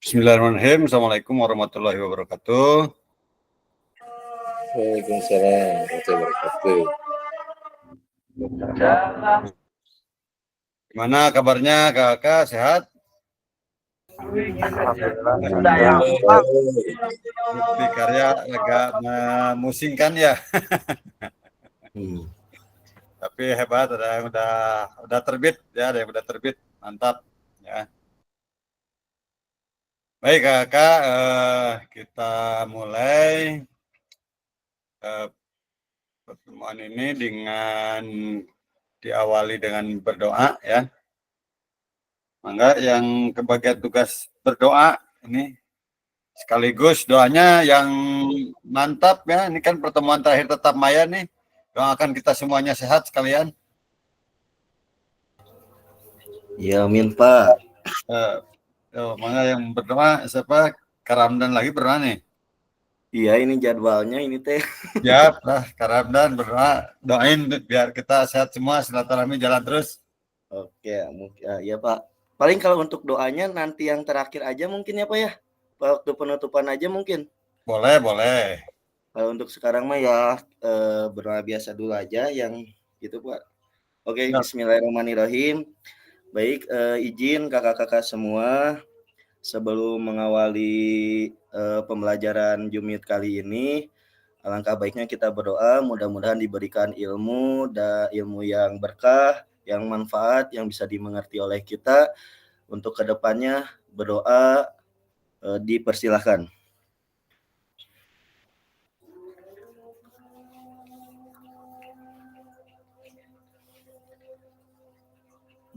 Bismillahirrahmanirrahim. Assalamualaikum warahmatullahi wabarakatuh. Waalaikumsalam warahmatullahi wabarakatuh. Gimana kabarnya kakak? Sehat? Di karya agak memusingkan ya. Tapi hebat, ada yang udah terbit ya, ada yang udah terbit, mantap ya. Baik kakak, kita mulai pertemuan ini dengan diawali dengan berdoa ya. Mangga yang kebagian tugas berdoa ini sekaligus doanya yang mantap ya. Ini kan pertemuan terakhir tetap maya nih. Doakan kita semuanya sehat sekalian. Ya amin Pak. Mangga yang berdoa siapa? Karamdan lagi berdoa nih. Iya ini jadwalnya ini teh. Ya, Karamdan berdoa, doain biar kita sehat semua, silaturahmi jalan terus. Oke, ya Pak. Paling kalau untuk doanya nanti yang terakhir aja mungkin ya Pak ya. Waktu penutupan aja mungkin. Boleh. Kalau untuk sekarang mah ya berdoa biasa dulu aja yang gitu Pak. Oke, ya. Bismillahirrahmanirrahim. Baik, izin kakak-kakak semua sebelum mengawali pembelajaran Jumit kali ini, alangkah baiknya kita berdoa, mudah-mudahan diberikan ilmu yang berkah, yang manfaat, yang bisa dimengerti oleh kita. Untuk kedepannya berdoa dipersilahkan.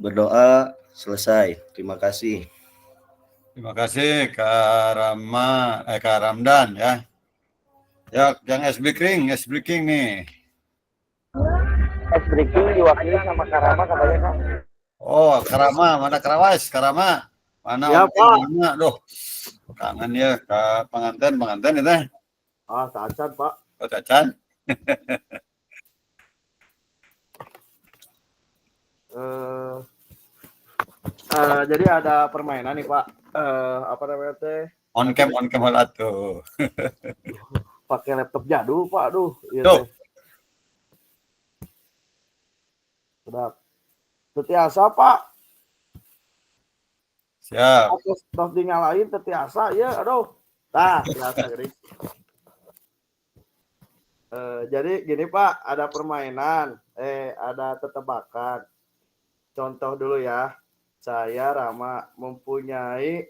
Berdoa selesai. Terima kasih. Terima kasih Kak Ramdan ya. Ya, yang S Breaking nih. S Breaking diwakili sama Karama katanya Kak. Oh, Karama, mana Karawas? Karama. Mana ya, Pak. Mana? Duh, kangen ya Kak pengantin itu. Cacan, Pak. Oh, Cacan. Jadi ada permainan nih Pak. Apa namanya teh? On cam tuh. Pakai laptop jadul Pak, aduh. Iya teh. Sedap. Tetiasa Pak. Siap. Terus dinyalain tetiasa, ya, aduh. Nah, biasa gini. Jadi gini Pak, ada permainan, ada tetebakan. Contoh dulu ya. Saya Rama mempunyai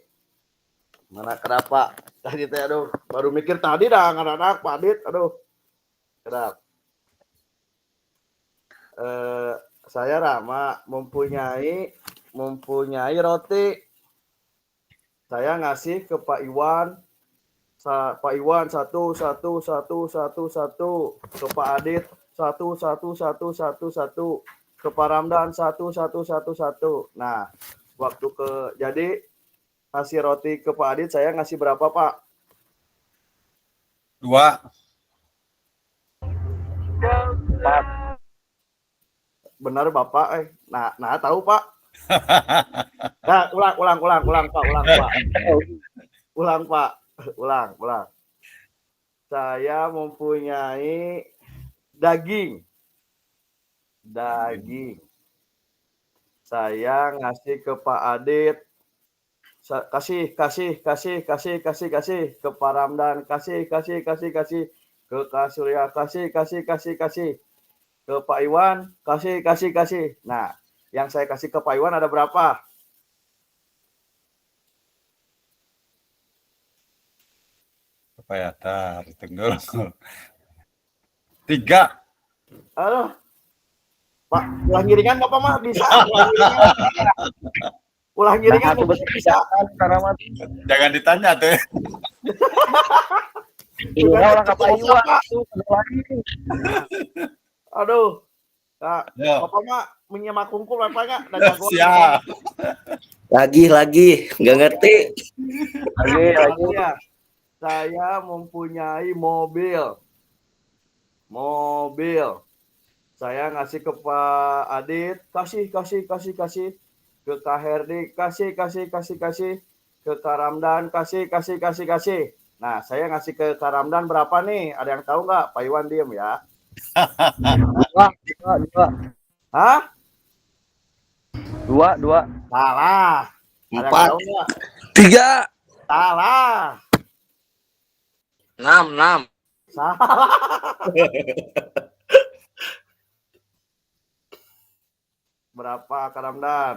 mana kenapa tadi teh aduh baru mikir tadi dah anak-anak Pak Adit aduh sedap. Saya Rama mempunyai roti. Saya ngasih ke Pak Iwan satu ke Pak Adit satu ke Pak Ramdan satu. Nah, waktu jadi ngasih roti ke Pak Adit saya ngasih berapa Pak? 2. 4. Benar Bapak nah tahu Pak. Nah, ulang Pak. Ulang. Saya mempunyai daging. Saya ngasih ke Pak Adit. Kasih ke Pak Ramdan, kasih ke Kak Surya, kasih ke Pak Iwan, kasih. Nah, yang saya kasih ke Pak Iwan ada berapa? Apa ya? Tunggu. 3. Aduh. Pak, ulang giringan Bapak mah bisa. Ulang giringan bisa. Jangan ditanya tuh. Iya, orang apa Iwan tuh. Aduh. Nah, Bapak mah menyemak kungkul Bapak enggak? Siap. Lagi, nggak ngerti. Lagi ya. Saya mempunyai mobil. Saya ngasih ke Pak Adit, kasih. Ke Kak Herdi, kasih. ke Kak Ramdan, kasih. Nah, saya ngasih ke Kak Ramdan berapa nih? Ada yang tahu nggak? Pak Iwan diem ya. Dua. Hah? Dua. Salah. Ada yang 4. tahu nggak? 3. Salah. 6. Salah. Berapa Kak Ramdan?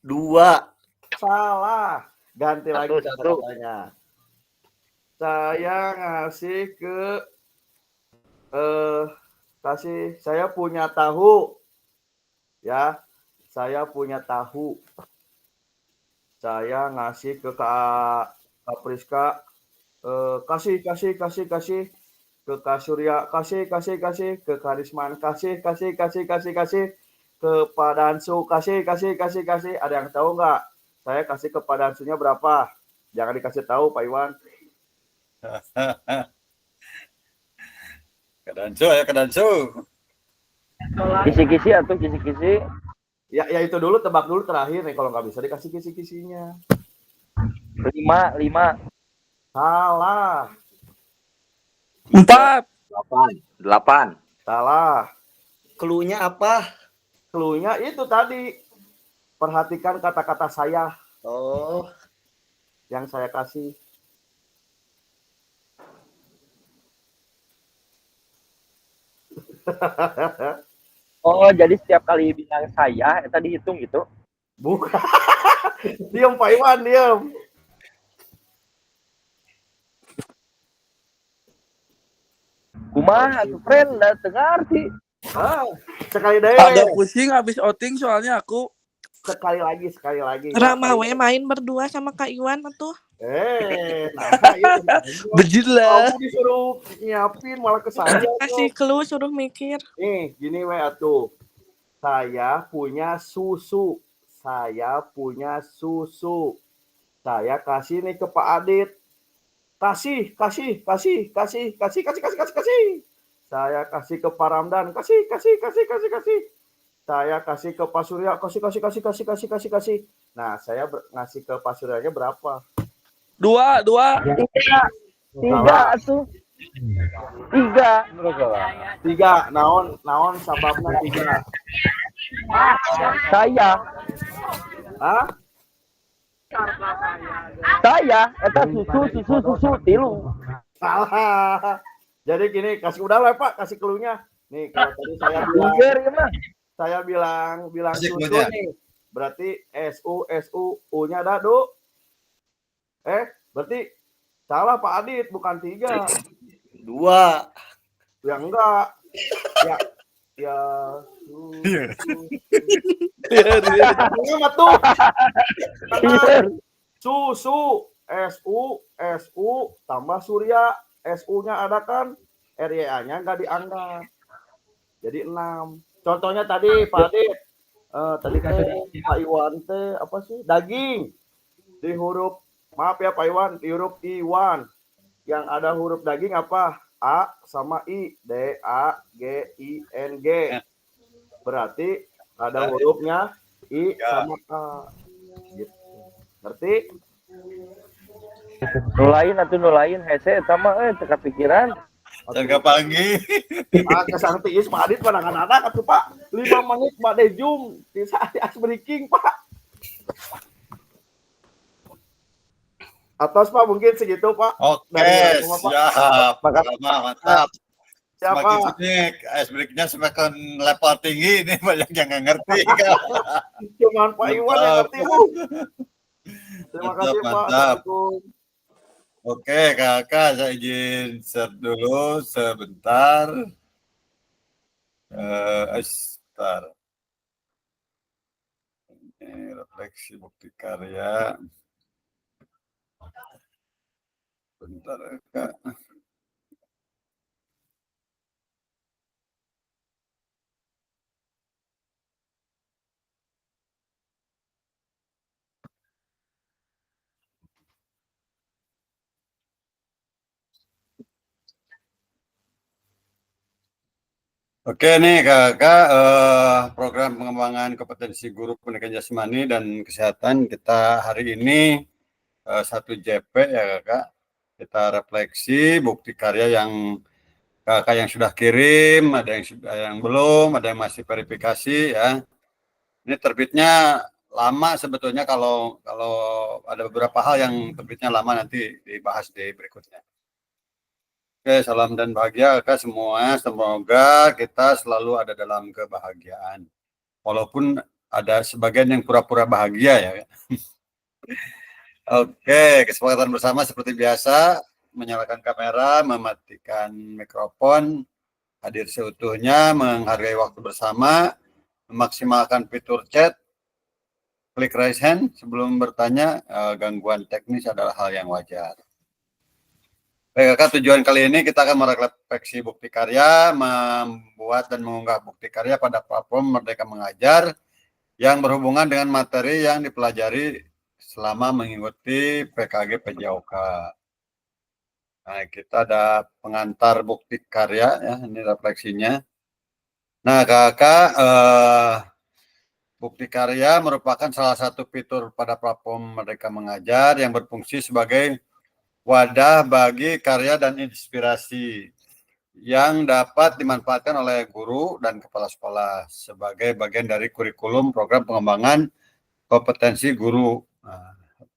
2. Salah. Ganti lagi Satu. kata-katanya. Saya ngasih ke saya punya tahu. Ya. Saya punya tahu. Saya ngasih ke Kak Priska, kasih ke Kak Surya, kasih ke Karisman, kasih ke Pak Dansu, kasih. Ada yang tahu nggak? Saya kasih ke Pak Dansunya berapa? Jangan dikasih tahu Pak Iwan. Kedansu ya, kedansu. Kisi-kisi atau kisi-kisi. Ya itu dulu, tebak dulu terakhir nih, kalau nggak bisa dikasih kisi-kisinya. 5. Salah. 4. 8. Salah. Cluenya apa? Cluenya itu tadi. Perhatikan kata-kata saya Oh, yang saya kasih. Oh, jadi setiap kali bilang saya, tadi hitung gitu. Bukan. Diam Pak Iwan, diam. Kumaha tuh friend, udah dengar sih. Sekali deh. Agak pusing habis outing soalnya aku. Sekali lagi. Rama we main berdua sama Kak Iwan tuh. Nah itu. Bejit lah. Aku disuruh nyiapin malah ke saya. Kasih clue suruh mikir. Nih, gini we atuh. Saya punya susu. Saya kasih nih ke Pak Adit. Kasih. Saya kasih ke Pak Ramdan. Kasih. Saya kasih ke Pak Surya. Kasih. Nah, saya ngasih ke Pak Suryanya berapa? 2. 3 tuh. 3. Naon sababna 3? Saya. Hah? Saya, eta susu tilu. Salah. Jadi gini, kasih udah lah Pak, kasih clue-nya. Nih, kalau tadi saya bilang Kasih susu clue-nya. nih. Berarti U-nya ada, Du. Berarti salah Pak Adit, bukan 3. 2. Ya enggak. Ya. Ingat tuh. Susu, SU, tambah Surya, SU-nya ada kan, RYA-nya nggak dianggap. Jadi 6. Contohnya tadi Pak Adit, tadi Pak Iwan teh apa sih? Daging. Di huruf, maaf ya Pak Iwan, di huruf Iwan. Yang ada huruf daging apa? A sama I. DAGING. Berarti ada hurufnya I sama A. Gitu. Ngerti? Nulain hese sama cekap pikiran. Jaga pagi. Kesang tiis Pak Adit pada anak atuh Pak. 5 menit Pak Dejum. Bisa ice breaking Pak. Atas Pak mungkin segitu Pak. Oke, siap. Mantap. Siapa? Semakin sini ice break-nya semakin level tinggi, ini banyak yang nggak ngerti. Cuman Pak Iwan yang ngerti Bu. Terima kasih Pak. Mantap. Assalamualaikum. Oke, kakak saya izin share dulu sebentar. Sebentar. Ini refleksi bukti karya. Bentar, Kak. Oke nih kakak, program pengembangan kompetensi guru pendidikan jasmani dan kesehatan kita hari ini 1 JP ya kakak. Kita refleksi bukti karya yang kakak yang sudah kirim, ada yang belum, ada yang masih verifikasi ya. Ini terbitnya lama sebetulnya, kalau ada beberapa hal yang terbitnya lama, nanti dibahas di berikutnya. Oke, salam dan bahagia kakak semua. Semoga kita selalu ada dalam kebahagiaan. Walaupun ada sebagian yang pura-pura bahagia ya. Oke, kesepakatan bersama seperti biasa, menyalakan kamera, mematikan mikrofon, hadir seutuhnya, menghargai waktu bersama, memaksimalkan fitur chat, klik raise hand sebelum bertanya. Gangguan teknis adalah hal yang wajar. Baik kakak, tujuan kali ini kita akan merefleksi bukti karya, membuat dan mengunggah bukti karya pada platform Merdeka Mengajar yang berhubungan dengan materi yang dipelajari selama mengikuti PKG PJOK. Nah, kita ada pengantar bukti karya ya, ini refleksinya. Nah kakak, bukti karya merupakan salah satu fitur pada platform Merdeka Mengajar yang berfungsi sebagai wadah bagi karya dan inspirasi yang dapat dimanfaatkan oleh guru dan kepala sekolah sebagai bagian dari kurikulum program pengembangan kompetensi guru.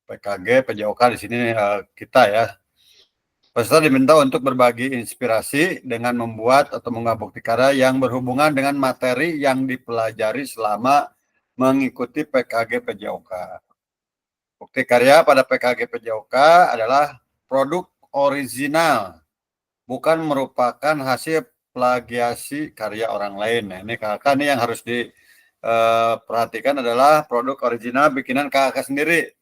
PKG PJOK di sini kita ya. Peserta diminta untuk berbagi inspirasi dengan membuat atau mengunggah bukti karya yang berhubungan dengan materi yang dipelajari selama mengikuti PKG PJOK. Bukti karya pada PKG PJOK adalah produk original, bukan merupakan hasil plagiasi karya orang lain. Nah, ini kakak nih yang harus diperhatikan adalah produk original bikinan kakak sendiri.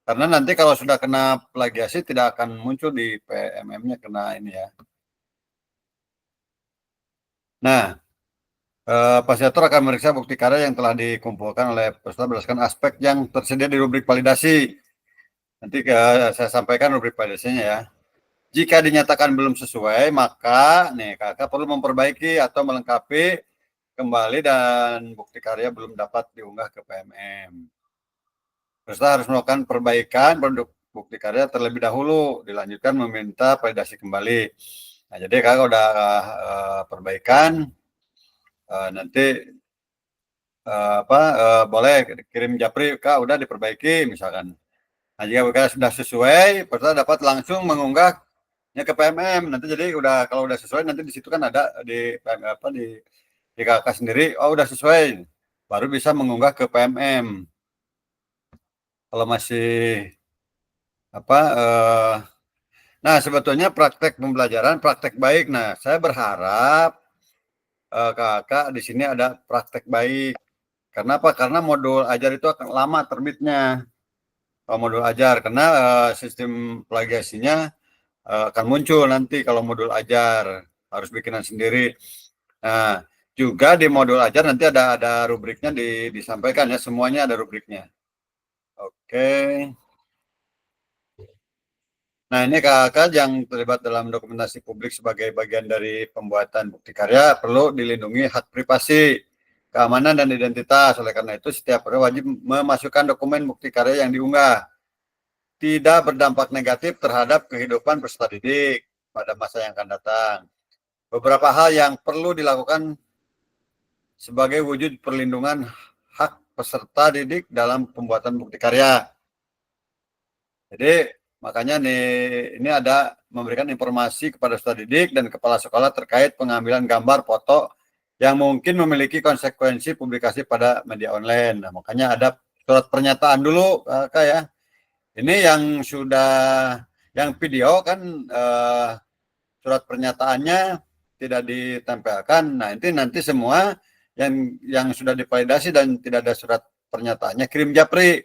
Karena nanti kalau sudah kena plagiasi tidak akan muncul di PMM-nya kena ini ya. Nah, fasilitator akan memeriksa bukti karya yang telah dikumpulkan oleh peserta berdasarkan aspek yang tersedia di rubrik validasi. Nanti saya sampaikan rubrik validasinya ya. Jika dinyatakan belum sesuai, maka nih kakak perlu memperbaiki atau melengkapi kembali dan bukti karya belum dapat diunggah ke PMM. Peserta harus melakukan perbaikan produk bukti karya terlebih dahulu, dilanjutkan meminta validasi kembali. Nah, jadi kakak udah perbaikan, nanti boleh kirim japri, kak udah diperbaiki misalkan. Nah, jika sudah sesuai, peserta dapat langsung mengunggahnya ke PMM. Nanti jadi kalau udah sesuai, nanti di situ kan ada di di kakak sendiri, oh udah sesuai, baru bisa mengunggah ke PMM. Kalau masih nah sebetulnya praktek pembelajaran, praktek baik. Nah, saya berharap kakak di sini ada praktek baik. Karena apa? Karena modul ajar itu akan lama terbitnya. Modul ajar, karena sistem plagiasinya akan muncul nanti kalau modul ajar, harus bikinan sendiri. Nah, juga di modul ajar nanti ada rubriknya disampaikan ya, semuanya ada rubriknya. Oke. Nah, ini kakak yang terlibat dalam dokumentasi publik sebagai bagian dari pembuatan bukti karya perlu dilindungi hak privasi, keamanan, dan identitas. Oleh karena itu, setiap orang wajib memasukkan dokumen bukti karya yang diunggah. Tidak berdampak negatif terhadap kehidupan peserta didik pada masa yang akan datang. Beberapa hal yang perlu dilakukan sebagai wujud perlindungan hak peserta didik dalam pembuatan bukti karya. Jadi makanya ini ada memberikan informasi kepada peserta didik dan kepala sekolah terkait pengambilan gambar, foto yang mungkin memiliki konsekuensi publikasi pada media online. Nah, makanya ada surat pernyataan dulu, Kak ya. Ini yang video kan surat pernyataannya tidak ditempelkan. Nah, nanti semua yang sudah divalidasi dan tidak ada surat pernyataannya kirim japri.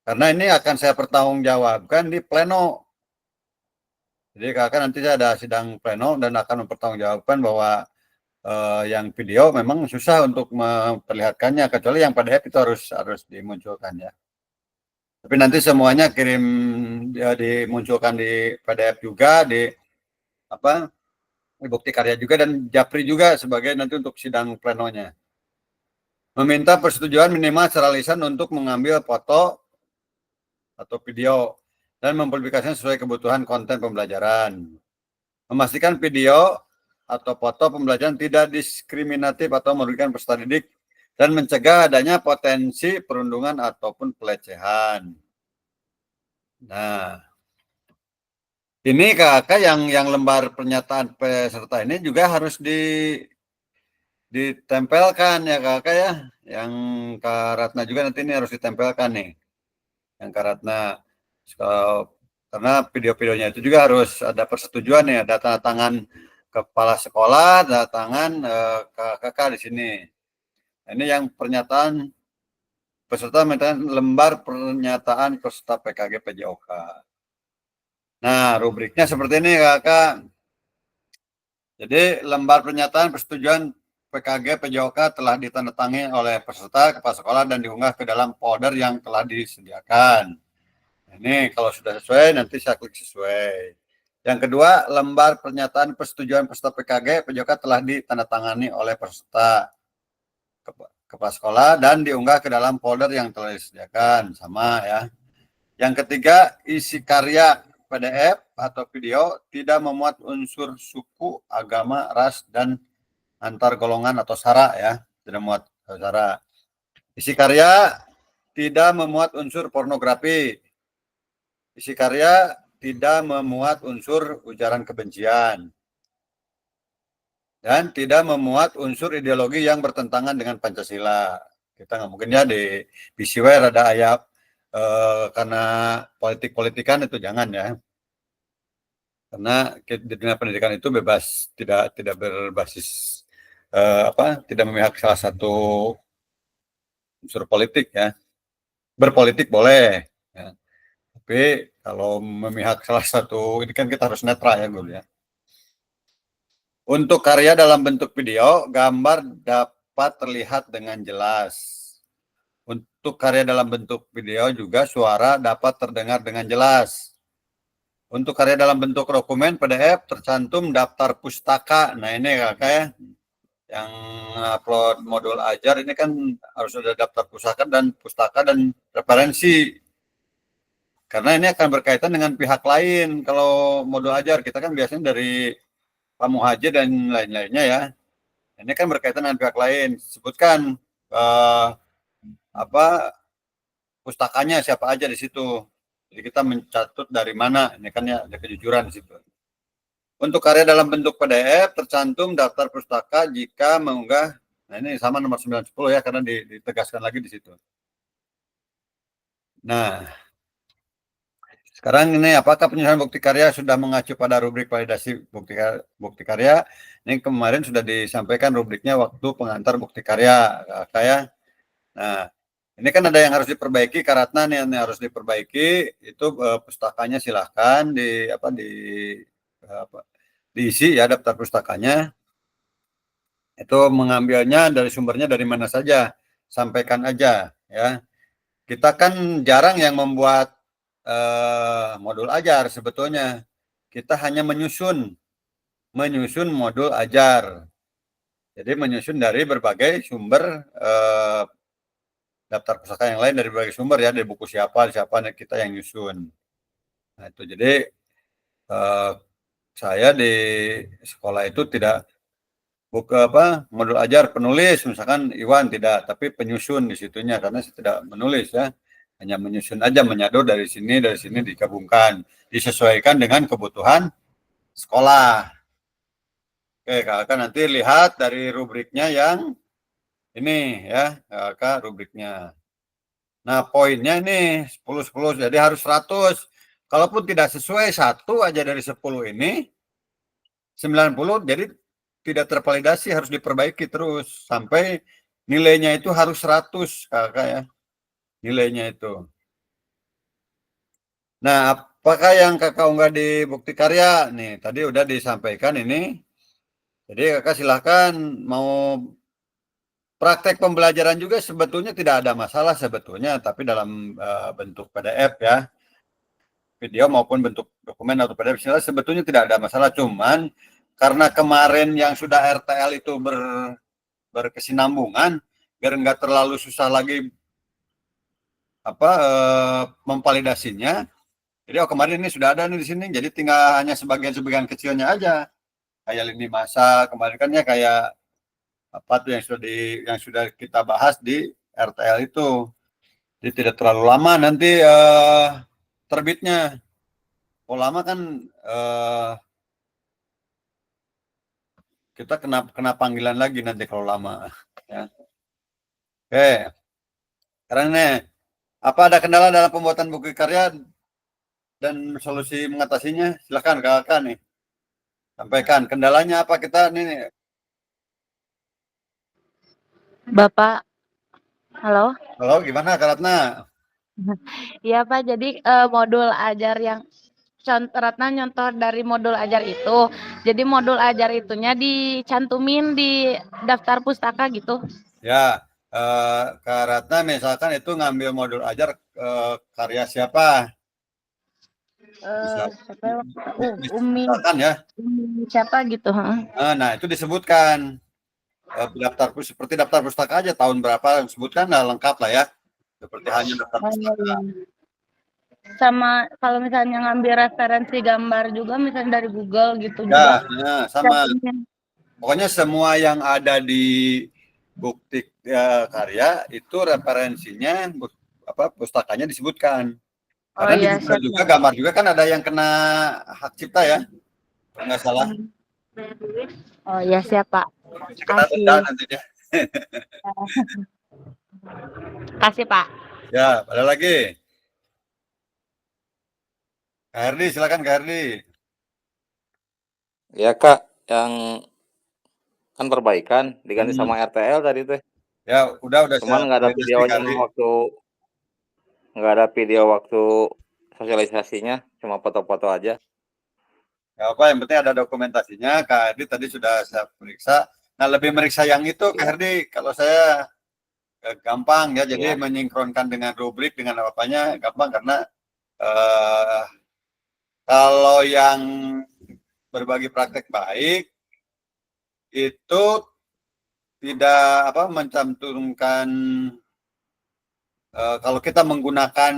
Karena ini akan saya pertanggungjawabkan di pleno. Jadi kakak nanti ada sidang pleno dan akan mempertanggungjawabkan bahwa yang video memang susah untuk memperlihatkannya, kecuali yang PDF itu harus dimunculkan ya. Tapi nanti semuanya dimunculkan di PDF juga, bukti karya juga, dan Japri juga sebagai nanti untuk sidang plenonya. Meminta persetujuan minimal secara lisan untuk mengambil foto atau video dan mempublikasikan sesuai kebutuhan konten pembelajaran. Memastikan video atau foto pembelajaran tidak diskriminatif atau merugikan peserta didik dan mencegah adanya potensi perundungan ataupun pelecehan. Nah, ini kakak yang lembar pernyataan peserta ini juga harus ditempelkan ya kakak ya. Yang Kak Ratna juga nanti ini harus ditempelkan nih. Yang Kak Ratna. Karena video-videonya itu juga harus ada persetujuan nih, ada tanda tangan kepala sekolah, tanda tangan kakak di sini. Nah, ini yang pernyataan peserta lembar pernyataan peserta PKG PJOK. Nah, rubriknya seperti ini kakak. Jadi lembar pernyataan persetujuan PKG PJOK telah ditandatangani oleh peserta, kepala sekolah, dan diunggah ke dalam folder yang telah disediakan. Ini kalau sudah sesuai, nanti saya klik sesuai. Yang kedua, lembar pernyataan persetujuan peserta PKG PJOK telah ditandatangani oleh peserta, kepala sekolah, dan diunggah ke dalam folder yang telah disediakan. Sama ya. Yang ketiga, isi karya PDF atau video tidak memuat unsur suku, agama, ras, dan antar golongan atau sara ya. Tidak memuat sara. Isi karya tidak memuat unsur pornografi. Isi karya tidak memuat unsur ujaran kebencian. Dan tidak memuat unsur ideologi yang bertentangan dengan Pancasila. Kita nggak mungkin ya di PCW ada ayat karena politik-politikan itu jangan ya. Karena di dunia pendidikan itu bebas, tidak berbasis tidak memihak salah satu unsur politik ya. Berpolitik boleh ya. Tapi kalau memihak salah satu, ini kan kita harus netral ya Gul ya. Untuk karya dalam bentuk video, gambar dapat terlihat dengan jelas. Untuk karya dalam bentuk video juga suara dapat terdengar dengan jelas. Untuk karya dalam bentuk dokumen PDF tercantum daftar pustaka. Nah ini kakak ya, yang upload modul ajar ini kan harus ada daftar pustaka dan referensi. Karena ini akan berkaitan dengan pihak lain. Kalau modul ajar kita kan biasanya dari Pak Muhajir dan lain-lainnya ya. Ini kan berkaitan dengan pihak lain. Sebutkan pustakanya siapa aja di situ. Jadi kita mencatut dari mana. Ini kan ya ada kejujuran di situ. Untuk karya dalam bentuk PDF tercantum daftar pustaka jika mengunggah. Nah ini sama nomor 910 ya karena ditegaskan lagi di situ. Nah, sekarang ini apakah penyusunan bukti karya sudah mengacu pada rubrik validasi bukti karya? Ini kemarin sudah disampaikan rubriknya waktu pengantar bukti karya, kayak. Nah, ini kan ada yang harus diperbaiki, Karatna nih yang harus diperbaiki itu pustakanya silahkan diisi ya daftar pustakanya. Itu mengambilnya dari sumbernya dari mana saja, sampaikan aja ya. Kita kan jarang yang membuat modul ajar sebetulnya. Kita hanya menyusun modul ajar. Jadi menyusun dari berbagai sumber daftar pustaka yang lain dari berbagai sumber ya, dari buku siapa kita yang nyusun. Nah itu jadi saya di sekolah itu tidak modul ajar penulis misalkan Iwan tidak, tapi penyusun di situnya karena saya tidak menulis ya. Hanya menyusun aja, menyadur dari sini digabungkan, disesuaikan dengan kebutuhan sekolah. Oke, kakak nanti lihat dari rubriknya yang ini ya, kakak rubriknya. Nah, poinnya ini 10, jadi harus 100. Kalaupun tidak sesuai 1 aja dari 10 ini, 90, jadi tidak tervalidasi, harus diperbaiki terus. Sampai nilainya itu harus 100, kakak ya. Nilainya itu. Nah, apakah yang kakak unggah di bukti karya? Nih, tadi udah disampaikan ini. Jadi kakak silahkan mau praktek pembelajaran juga sebetulnya tidak ada masalah sebetulnya, tapi dalam bentuk PDF ya. Video maupun bentuk dokumen atau PDF sebetulnya tidak ada masalah. Cuman karena kemarin yang sudah RTL itu berkesinambungan, biar nggak terlalu susah lagi memvalidasinya. Jadi kemarin ini sudah ada nih di sini, jadi tinggal hanya sebagian kecilnya aja. Kayak lini masa kemarin kan ya, kayak apa tuh yang sudah kita bahas di RTL itu. Jadi tidak terlalu lama nanti terbitnya. Kalau lama kan kita kena panggilan lagi nanti kalau lama. Ya. Oke. Sekarang nih, apa ada kendala dalam pembuatan buku karya dan solusi mengatasinya? Silakan kakak nih. Sampaikan kendalanya apa kita nih. Bapak, halo? Halo, gimana Kak Ratna? Iya Pak, jadi modul ajar yang Ratna nyontoh dari modul ajar itu. Jadi modul ajar itunya dicantumin di daftar pustaka gitu. Ya, Kak Ratna misalkan itu ngambil modul ajar karya siapa? Siapa? Umi, Misalkan ya. Umi siapa gitu. Nah, itu disebutkan seperti daftar pustaka aja tahun berapa sebutkan, nah, lengkap lah ya. Seperti hanya daftar pustaka. Sama kalau misalnya ngambil referensi gambar juga misalnya dari Google gitu Ya, juga. ya, sama. Pokoknya semua yang ada di bukti karya itu referensinya pustakanya disebutkan. Karena di iya, Google juga gambar juga kan ada yang kena hak cipta ya. Nggak salah. Oh iya, siapa? Kena denda nanti dia. Kasih Pak. Ya, ada lagi. Kak Herdi, silakan Kak Herdi. Ya Kak, yang kan perbaikan diganti sama RTL tadi teh. Ya, udah Cuman nggak ada video waktu sosialisasinya, cuma foto-foto aja. Gak apa, yang penting ada dokumentasinya. Kak Herdi tadi sudah saya periksa. Nah, lebih meriksa yang itu Kak Herdi, kalau saya gampang ya, jadi menyinkronkan dengan rubrik, dengan apa-apanya gampang, karena kalau yang berbagi praktek baik itu tidak mencantumkan kalau kita menggunakan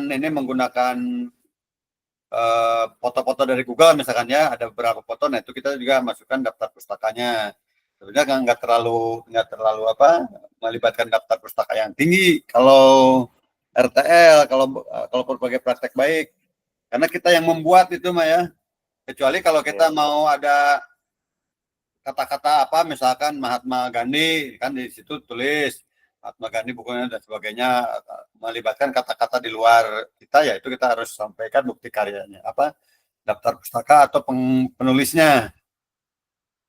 foto-foto dari Google misalkan ya, ada beberapa foto, nah itu kita juga masukkan daftar pustakanya. Sebenarnya nggak terlalu melibatkan daftar pustaka yang tinggi kalau RTL, kalau berbagai praktek baik, karena kita yang membuat itu mah ya. Kecuali kalau kita mau ada kata-kata misalkan Mahatma Gandhi, kan di situ tulis Mahatma Gandhi bukunya dan sebagainya, melibatkan kata-kata di luar kita, ya itu kita harus sampaikan bukti karyanya, daftar pustaka atau penulisnya.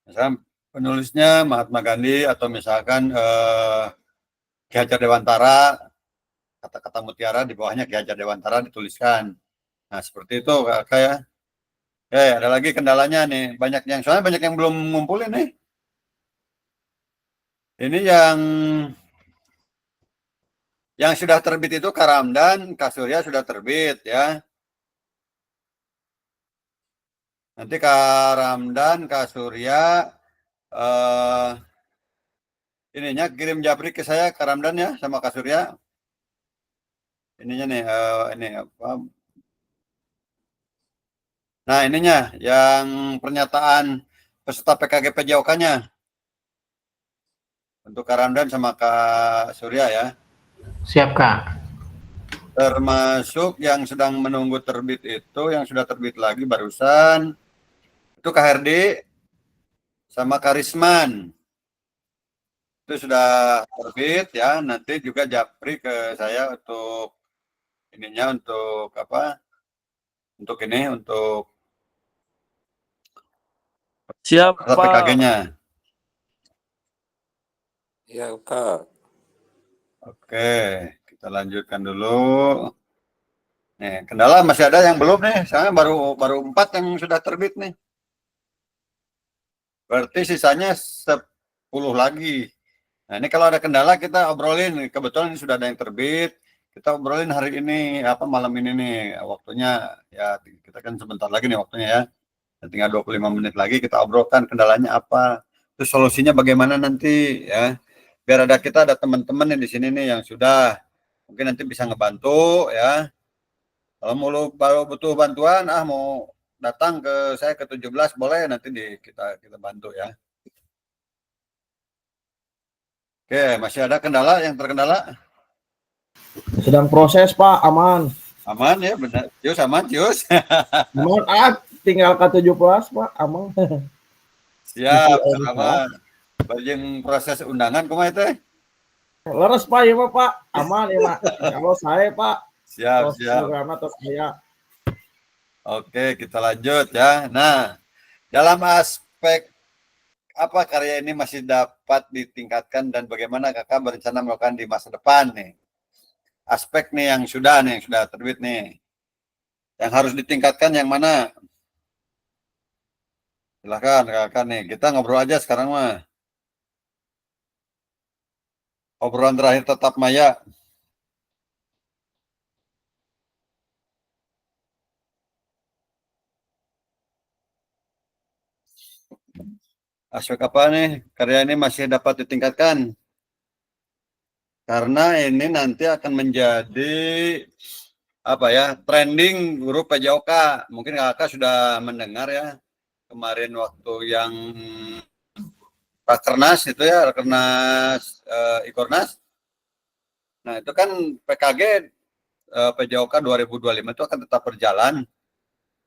Misalkan penulisnya Mahatma Gandhi, atau misalkan Ki Hajar Dewantara, kata-kata mutiara di bawahnya Ki Hajar Dewantara dituliskan. Nah, seperti itu Kak ya. Ada lagi kendalanya nih, soalnya banyak yang belum ngumpulin nih. Ini yang sudah terbit itu Kak Ramdan, Kak Surya sudah terbit ya. Nanti Kak Ramdan, Kak Surya ininya kirim japri ke saya Kak Ramdan ya, sama Kak Surya. Ininya nih ini apa? Nah, ininya yang pernyataan peserta PKG PJOK-nya. Untuk Kak Ramdan sama Kak Surya ya. Siap Kak. Termasuk yang sedang menunggu terbit itu, yang sudah terbit lagi barusan, itu Kak Herdi sama Kak Risman. Itu sudah terbit ya, nanti juga japri ke saya untuk ininya, untuk untuk Siapa? PKG-nya. Iya Kak. Oke, kita lanjutkan dulu. Nih, kendala masih ada yang belum nih, soalnya baru 4 yang sudah terbit nih. Berarti sisanya 10 lagi. Nah, ini kalau ada kendala kita obrolin. Kebetulan ini sudah ada yang terbit. Kita obrolin hari ini, malam ini nih. Waktunya ya, kita kan sebentar lagi nih waktunya ya. tinggal 25 menit lagi kita obrolkan kendalanya apa, terus solusinya bagaimana nanti ya. Biar ada teman-teman yang di sini nih yang sudah mungkin nanti bisa ngebantu ya. Kalau baru butuh bantuan, mau datang ke saya ke 17 boleh, nanti kita bantu ya. Oke, masih ada kendala yang terkendala? Sedang proses Pak, aman. Aman ya, benar. Cius aman, Cius. Aman, tinggal ke 17 Pak, aman. Siap, aman. Bajing proses undangan kumaha teh? Leres Pak, ya Pak, aman ya Pak. Kalau saya Pak, Siap. programnya atau saya. Oke, kita lanjut ya. Nah, dalam aspek apa karya ini masih dapat ditingkatkan dan bagaimana kakak berencana melakukan di masa depan nih? Aspek nih yang sudah terbit nih. Yang harus ditingkatkan yang mana? Silahkan kakak nih, kita ngobrol aja sekarang mah. Obrolan terakhir tetap Maya. Aspek apa nih? Karya ini masih dapat ditingkatkan. Karena ini nanti akan menjadi apa ya, trending guru PJOK. Mungkin kakak sudah mendengar ya kemarin waktu yang Rakernas itu ya, Rakernas Ikornas. Nah, itu kan PKG PJOK 2025 itu akan tetap berjalan.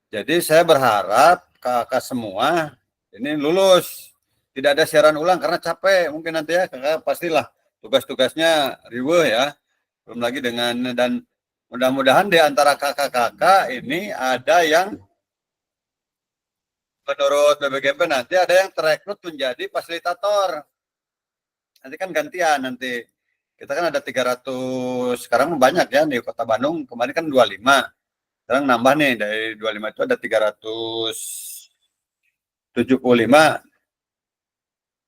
Jadi saya berharap kakak semua ini lulus. Tidak ada siaran ulang karena capek mungkin nanti ya, kakak pastilah tugas-tugasnya riweuh ya. Belum lagi dan mudah-mudahan di antara kakak-kakak ini ada yang menurut BBGP nanti ada yang terekrut menjadi fasilitator. Nanti kan gantian nanti. Kita kan ada 300, sekarang banyak ya di Kota Bandung, kemarin kan 25. Sekarang nambah nih, dari 25 itu ada 375.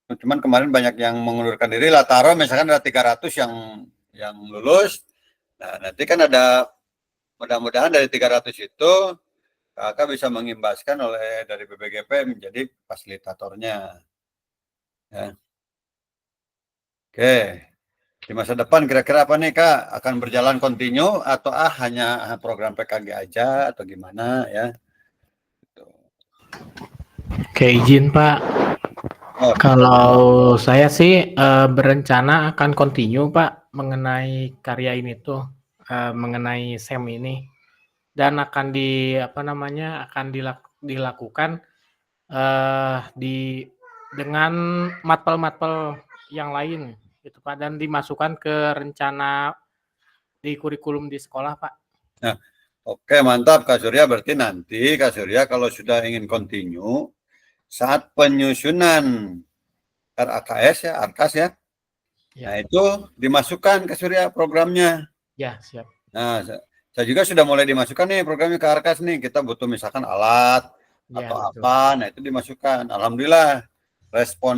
Cuman kemarin banyak yang mengundurkan diri lah, taruh misalkan ada 300 yang lulus. Nah, nanti kan ada mudah-mudahan dari 300 itu kakak bisa mengimbaskan dari BBGP menjadi fasilitatornya. Ya. Oke. Di masa depan kira-kira apa nih Kak? Akan berjalan kontinu atau hanya program PKG aja atau gimana ya? Oke, izin Pak. Oh, Kalau saya sih berencana akan continue Pak mengenai karya ini tuh, mengenai SEM ini, dan akan dilakukan dengan matpel-matpel yang lain gitu Pak, dan dimasukkan ke rencana di kurikulum di sekolah Pak. Nah, oke mantap Kak Surya, berarti nanti Kak Surya kalau sudah ingin continue saat penyusunan RAKS ya, ARKAS ya. Ya. Nah, itu dimasukkan Kak Surya programnya. Ya, siap. Nah, saya juga sudah mulai dimasukkan nih programnya ke ARKAS nih. Kita butuh misalkan alat Ya, atau betul. apa, nah itu dimasukkan. Alhamdulillah respon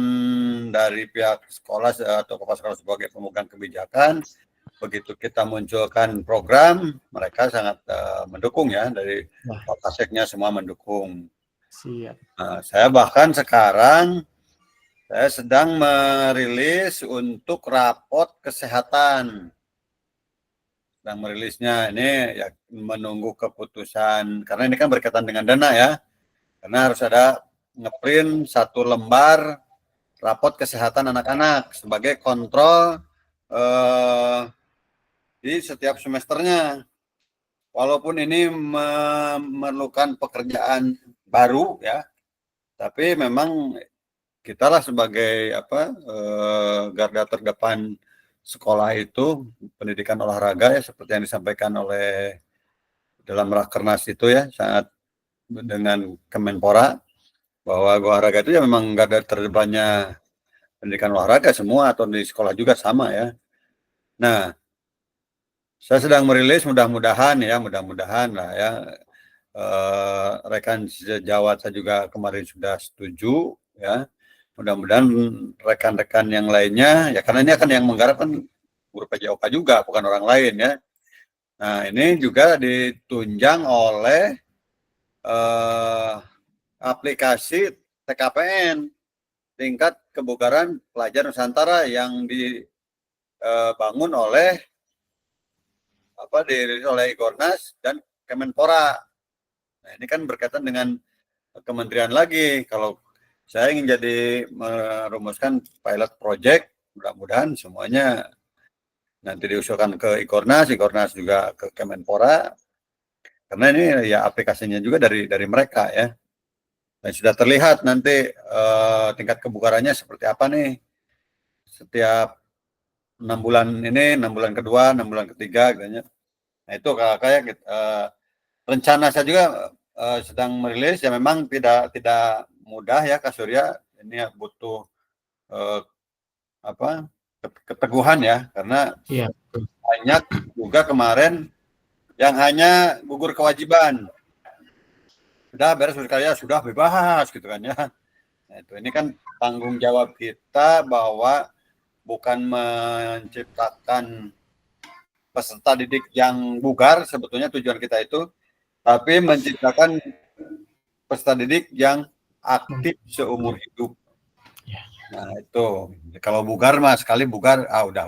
dari pihak sekolah atau kepala sekolah sebagai pemegang kebijakan, begitu kita munculkan program, mereka sangat mendukung ya, dari Kapolseknya semua mendukung. Siap. Nah, saya bahkan sekarang saya sedang merilis untuk rapot kesehatan. Sedang merilisnya ini ya, menunggu keputusan karena ini kan berkaitan dengan dana ya. Karena harus ada ngeprint 1 lembar rapot kesehatan anak-anak sebagai kontrol di setiap semesternya. Walaupun ini memerlukan pekerjaan baru ya, tapi memang kita lah sebagai garda terdepan sekolah itu pendidikan olahraga ya, seperti yang disampaikan oleh dalam Rakernas itu ya, sangat dengan Kemenpora bahwa olahraga itu ya memang garda terdepannya pendidikan olahraga semua, atau di sekolah juga sama ya. Nah, saya sedang merilis, mudah-mudahan lah ya, rekan sejawat saya juga kemarin sudah setuju ya. Mudah-mudahan rekan-rekan yang lainnya ya, karena ini akan yang menggarap kan guru PJOK juga, bukan orang lain ya. Nah, ini juga ditunjang oleh aplikasi TKPN, tingkat kebugaran pelajar Nusantara yang dibangun oleh dirilis oleh Igornas dan Kemenpora. Nah, ini kan berkaitan dengan kementerian lagi. Kalau saya ingin merumuskan pilot project, mudah-mudahan semuanya nanti diusulkan ke Igornas juga ke Kemenpora. Karena ini ya aplikasinya juga dari mereka ya. Dan sudah terlihat nanti tingkat kebugarannya seperti apa nih. Setiap 6 bulan ini, 6 bulan kedua, 6 bulan ketiga gitu. Nah itu kayak rencana saya juga sedang merilis ya, memang tidak mudah ya Kak Surya, ini butuh keteguhan ya, karena banyak juga kemarin yang hanya gugur kewajiban, sudah beres berkarya, sudah bebas gitu kan ya. Nah, itu ini kan tanggung jawab kita bahwa bukan menciptakan peserta didik yang bugar, sebetulnya tujuan kita itu, tapi menciptakan peserta didik yang aktif seumur hidup. Nah itu, kalau bugar mah sekali bugar, udah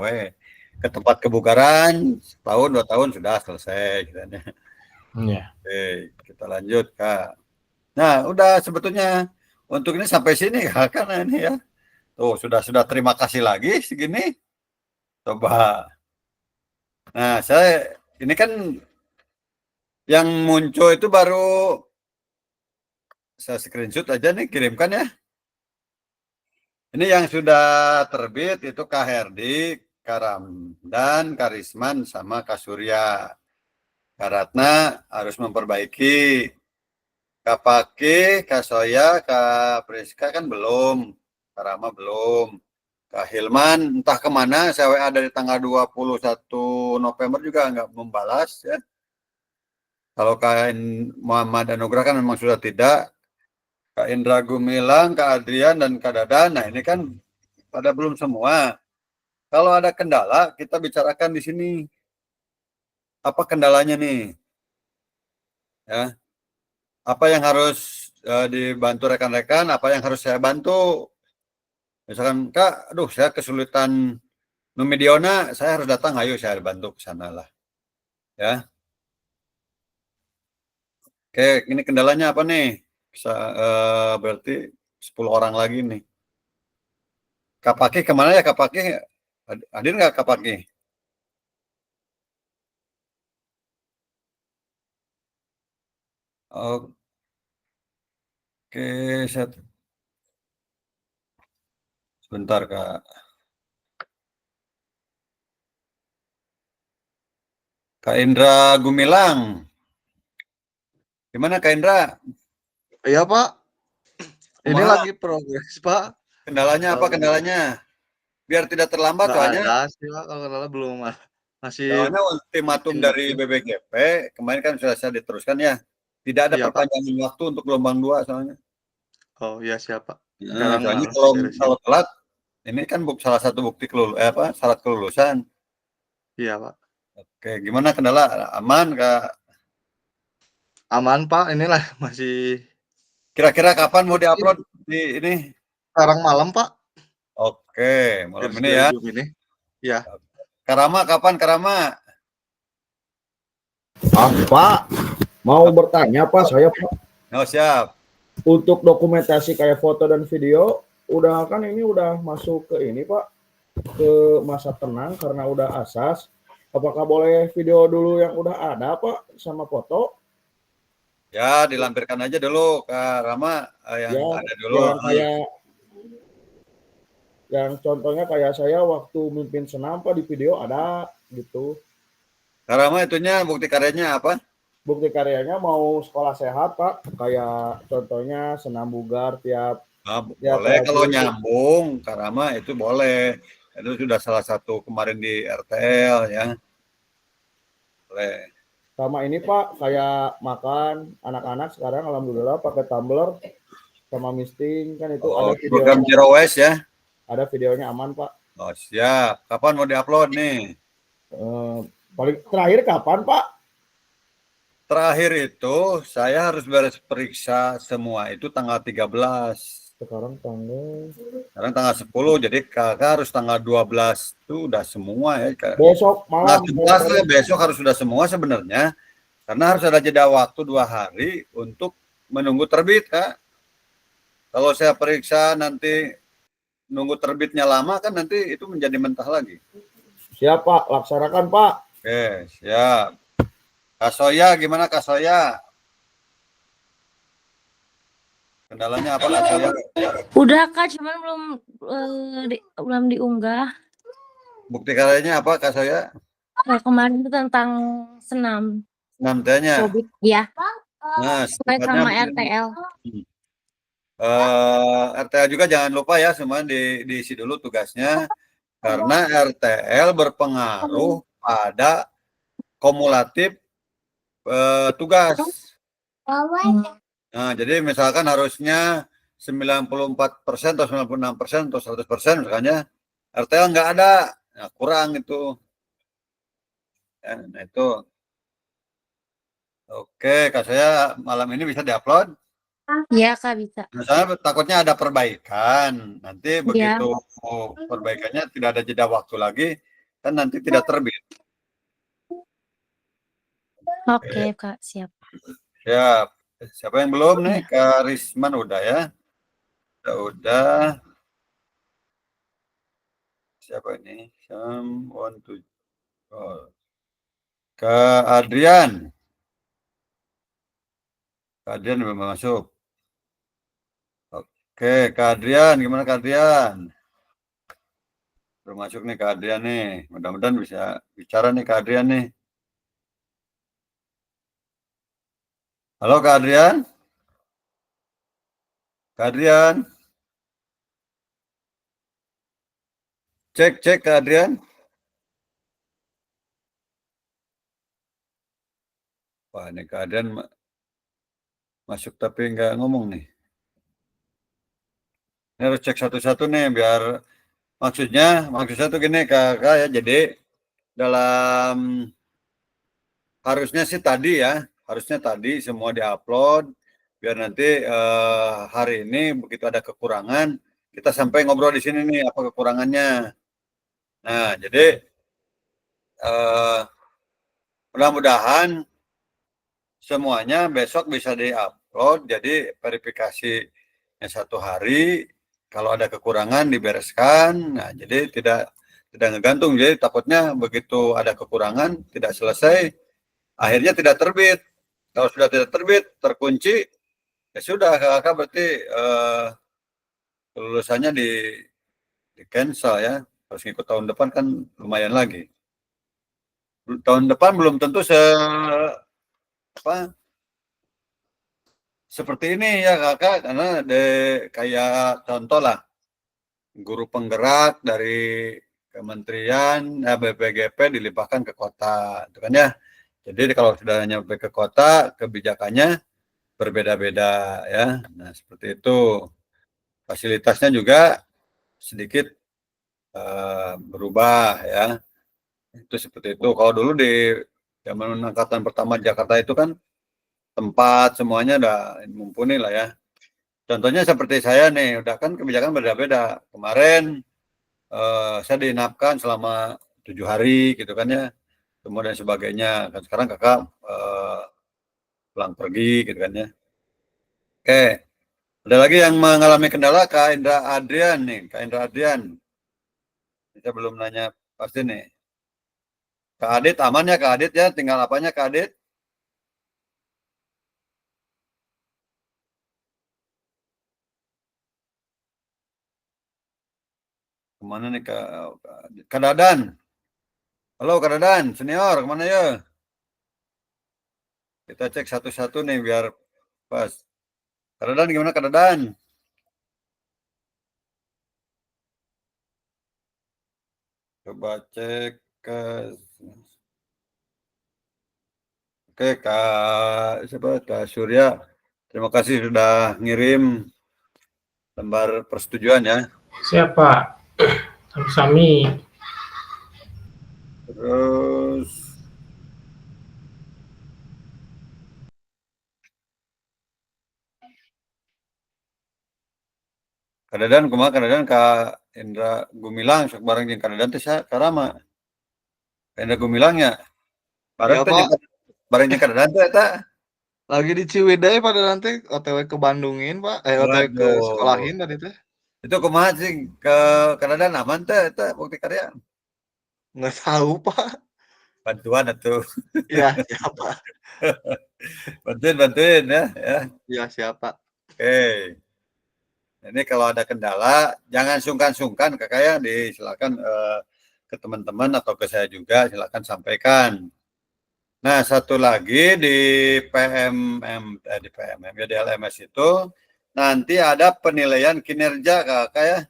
ke tempat kebugaran, setahun 2 tahun sudah selesai. Gitu. Oke, kita lanjut Kak. Nah udah sebetulnya untuk ini sampai sini karena ini ya, tuh sudah terima kasih lagi segini. Coba. Nah ini kan yang muncul itu baru saya screenshot aja nih, kirimkan ya. Ini yang sudah terbit itu Kak Herdi, Kak Ramdan, Kak Risman, sama Kak Surya. Kak Ratna harus memperbaiki. Kak Paki, Kak Soya, Kak Priska kan belum. Kak Rama belum. Kak Hilman entah kemana, saya WA dari tanggal 21 November juga nggak membalas ya. Kalau Kak Muhammad Anugrah kan memang sudah tidak. Kak Indra Gumilang, Kak Adrian, dan Kak Dadan. Nah ini kan pada belum semua. Kalau ada kendala, kita bicarakan di sini. Apa kendalanya nih? Ya. Apa yang harus dibantu rekan-rekan, apa yang harus saya bantu. Misalkan, Kak, aduh saya kesulitan Numidiona, saya harus datang, ayo saya bantu ke sana lah. Ya. Oke, ini kendalanya apa nih? Bisa berarti 10 orang lagi nih. Kak Paki kemana ya Kak Paki? Hadir nggak Kak Paki? Oke, sebentar Kak. Kak Indra Gumilang. Gimana Kak Indra? Iya Pak. Ini lagi progres Pak. Kendalanya apa kendalanya? Biar tidak terlambat soalnya. Ada sih Pak, kalau kendala belum masih. Soalnya ultimatum dari BBGP kemarin kan sudah saya diteruskan ya. Tidak ada perpanjangan waktu untuk gelombang 2 soalnya. Oh iya siapa? Nah, soalnya kalau telat, ini kan salah satu bukti syarat kelulusan. Iya Pak. Oke, gimana kendala? Aman Kak? Aman Pak, inilah masih. Kira-kira kapan mau diupload di ini? Sekarang malam Pak. Oke, malam ini ya. Iya. Karama kapan Karama? Pak, mau bertanya Pak, saya Pak. Oh siap. Untuk dokumentasi kayak foto dan video, udah kan ini udah masuk ke ini Pak, ke masa tenang karena udah asas. Apakah boleh video dulu yang udah ada Pak sama foto? Ya, dilampirkan aja dulu Kak Rama yang ya, ada dulu. Yang contohnya kayak saya waktu mimpin senam Pak, di video ada gitu. Kak Rama itunya bukti karyanya apa? Bukti karyanya mau sekolah sehat Pak, kayak contohnya senam bugar tiap. Boleh kalau nyambung Kak Rama itu boleh. Itu sudah salah satu kemarin di RTL ya. Boleh. Sama ini Pak, kayak makan anak-anak sekarang alhamdulillah pakai tumbler sama misting kan itu ada video. Program Zero Waste ya? Ada videonya aman Pak. Oh siap. Kapan mau diupload nih? Paling terakhir kapan Pak? terakhir itu saya harus beres periksa semua itu tanggal 13. Sekarang tanggal 10, jadi kakak harus tanggal 12 itu udah semua ya. besok malam. Besok harus sudah semua sebenarnya, karena harus ada jeda waktu 2 hari untuk menunggu terbit, Kak. Kalau saya periksa nanti nunggu terbitnya lama kan nanti itu menjadi mentah lagi. Siap Pak, laksanakan Pak. Oke, siap. Kak Soya, gimana Kak Soya? Kendalanya apa Kak Soya? Udah Kak, cuman belum diunggah. Bukti karyanya apa Kak Soya? Kemarin itu tentang senam. Senam tehnya. Ya. Nah, Sesuai sama RTL. RTL juga jangan lupa ya, semua diisi dulu tugasnya, karena RTL berpengaruh pada kumulatif tugas. Nah, jadi misalkan harusnya 94% atau 96% atau 100% misalnya, RTL nggak ada, nah, kurang itu. Ya, nah itu. Oke, Kak, saya malam ini bisa diupload? Iya Kak, bisa. Misalnya takutnya ada perbaikan, nanti begitu perbaikannya tidak ada jeda waktu lagi, kan nanti tidak terbit. Oke Kak, siap. Siap. Siapa yang belum nih? Kak Risman udah ya? Udah. Siapa ini? Kak Adrian. Kak Adrian belum masuk. Oke, Kak Adrian, gimana Kak Adrian? Belum masuk nih Kak Adrian nih. Mudah-mudahan bisa bicara nih Kak Adrian nih. Halo Kak Adrian? Kak Adrian? Cek Kak Adrian. Wah, ini Kak Adrian masuk tapi nggak ngomong nih. Ini harus cek satu-satu nih biar maksud saya tuh gini Kakak ya, jadi dalam harusnya sih tadi ya, harusnya tadi semua diupload biar nanti hari ini begitu ada kekurangan kita sampai ngobrol di sini nih apa kekurangannya. Nah, jadi mudah-mudahan semuanya besok bisa diupload, jadi verifikasinya 1 hari, kalau ada kekurangan dibereskan. Nah, jadi tidak ngegantung, jadi takutnya begitu ada kekurangan tidak selesai, akhirnya tidak terbit. Kalau sudah tidak terbit, terkunci, ya sudah kakak berarti kelulusannya di cancel ya, harus ngikut tahun depan kan lumayan lagi. Tahun depan belum tentu seperti ini ya kakak, karena kayak contoh lah, guru penggerak dari kementerian BPGP dilimpahkan ke kota, itu kan ya. Jadi kalau sudah nyampe ke kota, kebijakannya berbeda-beda ya. Nah seperti itu. Fasilitasnya juga sedikit berubah ya. Itu seperti itu. Kalau dulu di zaman angkatan pertama Jakarta itu kan tempat semuanya udah mumpuni lah ya. Contohnya seperti saya nih, udah kan kebijakan berbeda-beda. Kemarin saya diinapkan selama 7 hari gitu kan ya, kemudian sebagainya. Kan sekarang kakak pulang pergi gitu kan ya. Oke, ada lagi yang mengalami kendala Kak Indra Adrian nih, Kak Indra Adrian. Kita belum nanya pasti nih. Kak Adit aman ya Kak Adit ya, tinggal apanya Kak Adit? Kemana nih Kak Dadan? Halo Kak Dadan, senior, kemana ya? Kita cek satu-satu nih biar pas. Kak Dadan gimana Kak Dadan? Coba cek ke... Oke Kak Surya, terima kasih sudah ngirim lembar persetujuan ya. Siapa? Sami. Terus Kadadan kumaha kadadan ka Indra Gumilang sok bareng jeung kadadan teh sarama. Indra Gumilangnya bareng Iya teh Pak, bareng jeung kadadan teh eta. lagi di Ciwidey pada nanti OTW ke Bandungin Pak, OTW ke Waduh. sekolahin tadi teh. Itu kumaha sih ke kadadan aman teh eta bukti karya? Nggak tahu Pak. Bantuan atuh. Iya siap Pak. Bantuin ya. Iya siap Pak. Oke. Ini kalau ada kendala jangan sungkan-sungkan Kakak ya, silakan ke teman-teman atau ke saya juga silakan sampaikan. Nah, satu lagi di PMM ya di LMS itu nanti ada penilaian kinerja Kakak ya.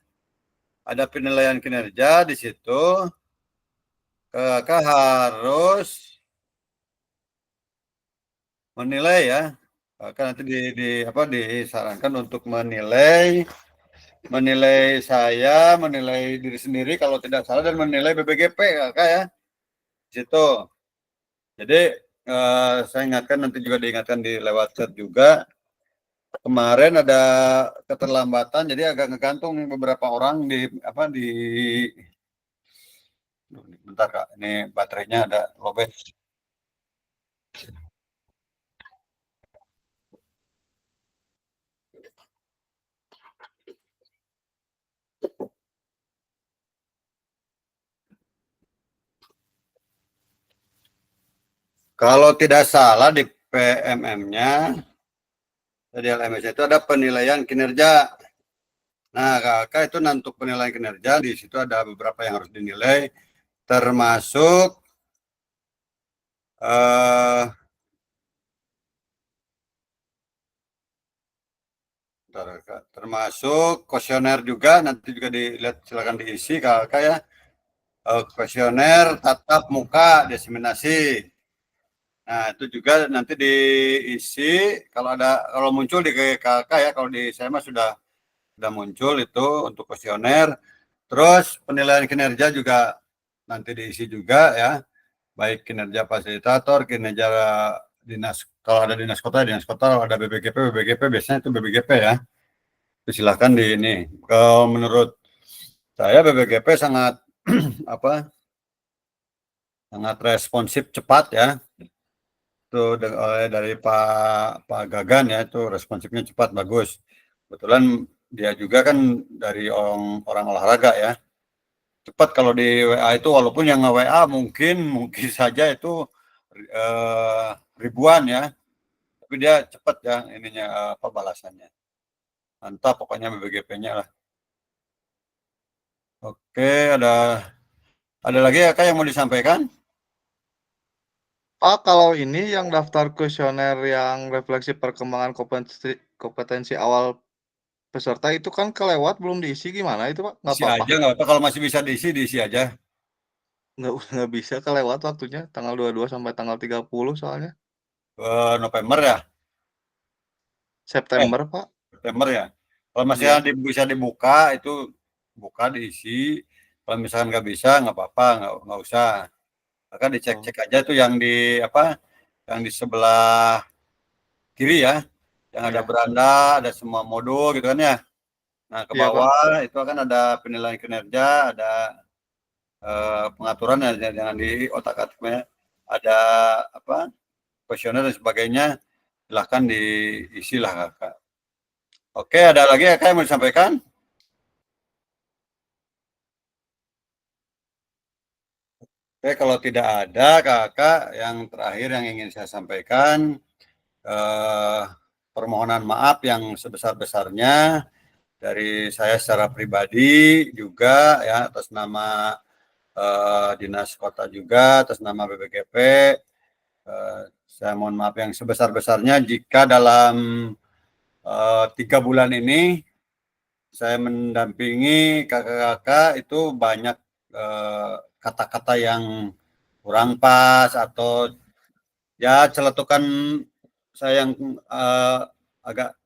Ada penilaian kinerja di situ. Kakak harus menilai ya. Kakak nanti disarankan untuk menilai saya, menilai diri sendiri kalau tidak salah dan menilai BBGP Kakak ya. Di situ. Jadi saya ingatkan nanti juga diingatkan di lewat chat juga. Kemarin ada keterlambatan jadi agak ngegantung beberapa orang bentar Kak, ini baterainya ada lowbat. Kalau tidak salah di PMM-nya, di LMS itu ada penilaian kinerja. Nah, Kakak itu untuk penilaian kinerja, di situ ada beberapa yang harus dinilai, termasuk kuesioner juga, nanti juga dilihat, silakan diisi Kakak ya. Kuesioner tatap muka diseminasi. Nah, itu juga nanti diisi kalau muncul di kakak ya, kalau di saya mah sudah muncul itu untuk kuesioner. Terus penilaian kinerja juga nanti diisi juga ya, baik kinerja fasilitator, kinerja dinas, kalau ada dinas kota, kalau ada BBGP biasanya itu BBGP ya. Silahkan di ini. Kalau menurut saya BBGP sangat sangat responsif cepat ya. Itu dari Pak Gagan ya, itu responsifnya cepat bagus. Kebetulan dia juga kan dari orang olahraga ya. Cepat kalau di WA itu, walaupun yang WA mungkin saja itu ribuan ya, tapi dia cepat ya ininya balasannya. Mantap pokoknya BBGP-nya lah. Oke, ada lagi ya Kak yang mau disampaikan? Pak, kalau ini yang daftar kuesioner yang refleksi perkembangan kompetensi awal peserta itu kan kelewat belum diisi, gimana itu Pak? Nggak Isi apa-apa? aja nggak apa, kalau masih bisa diisi aja. Nggak bisa kelewat waktunya, tanggal 22 sampai tanggal 30 soalnya. November ya? September Pak. September ya? Kalau masih bisa dibuka, itu buka diisi. Kalau misalkan nggak bisa, nggak apa-apa, nggak usah. Maka dicek-cek aja tuh yang yang di sebelah kiri ya, yang ada beranda, ada semua modul gitu kan ya. Nah, ke bawah itu akan ada penilaian kinerja, ada pengaturan ya, jangan di otak-atiknya. Ada kuesioner dan sebagainya, silahkan diisi lah Kakak. Oke, ada lagi Kakak yang mau disampaikan? Oke, kalau tidak ada Kakak, yang terakhir yang ingin saya sampaikan, permohonan maaf yang sebesar-besarnya dari saya secara pribadi juga ya, atas nama Dinas Kota juga, atas nama BBGP. Saya mohon maaf yang sebesar-besarnya jika dalam 3 bulan ini saya mendampingi kakak-kakak itu banyak kata-kata yang kurang pas atau ya celetukan saya yang agak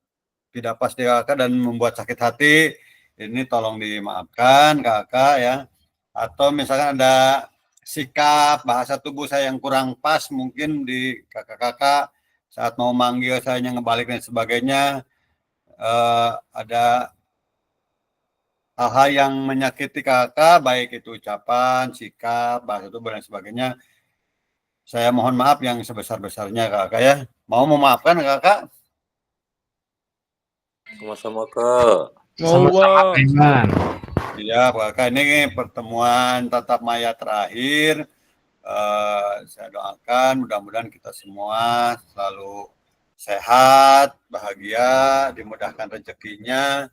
tidak pas di kakak dan membuat sakit hati, ini tolong dimaafkan kakak ya. Atau misalkan ada sikap bahasa tubuh saya yang kurang pas mungkin di kakak-kakak saat mau manggil saya ngebalik dan sebagainya, ada hal-hal yang menyakiti kakak, baik itu ucapan, sikap, bahasa tubuh dan sebagainya, saya mohon maaf yang sebesar-besarnya kakak ya. Mau memaafkan kakak? Sama-sama Kak. Mau Sama-sama Kak Iwan. Iya kakak, ini pertemuan tatap maya terakhir. Saya doakan mudah-mudahan kita semua selalu sehat, bahagia, dimudahkan rezekinya,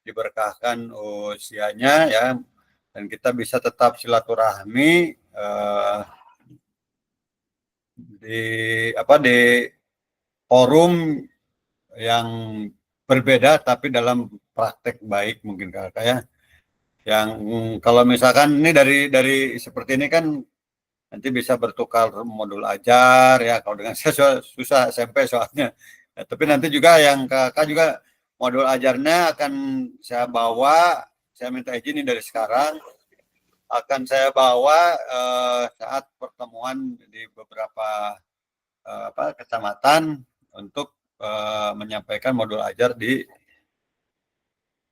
diberkahkan usianya ya, dan kita bisa tetap silaturahmi di forum yang berbeda tapi dalam praktek baik mungkin kakak ya. Yang kalau misalkan ini dari seperti ini kan nanti bisa bertukar modul ajar ya, kalau dengan saya susah SMP soalnya. Ya, tapi nanti juga yang kakak juga modul ajarnya akan saya bawa, saya minta izin dari sekarang, akan saya bawa saat pertemuan di beberapa kecamatan untuk menyampaikan modul ajar di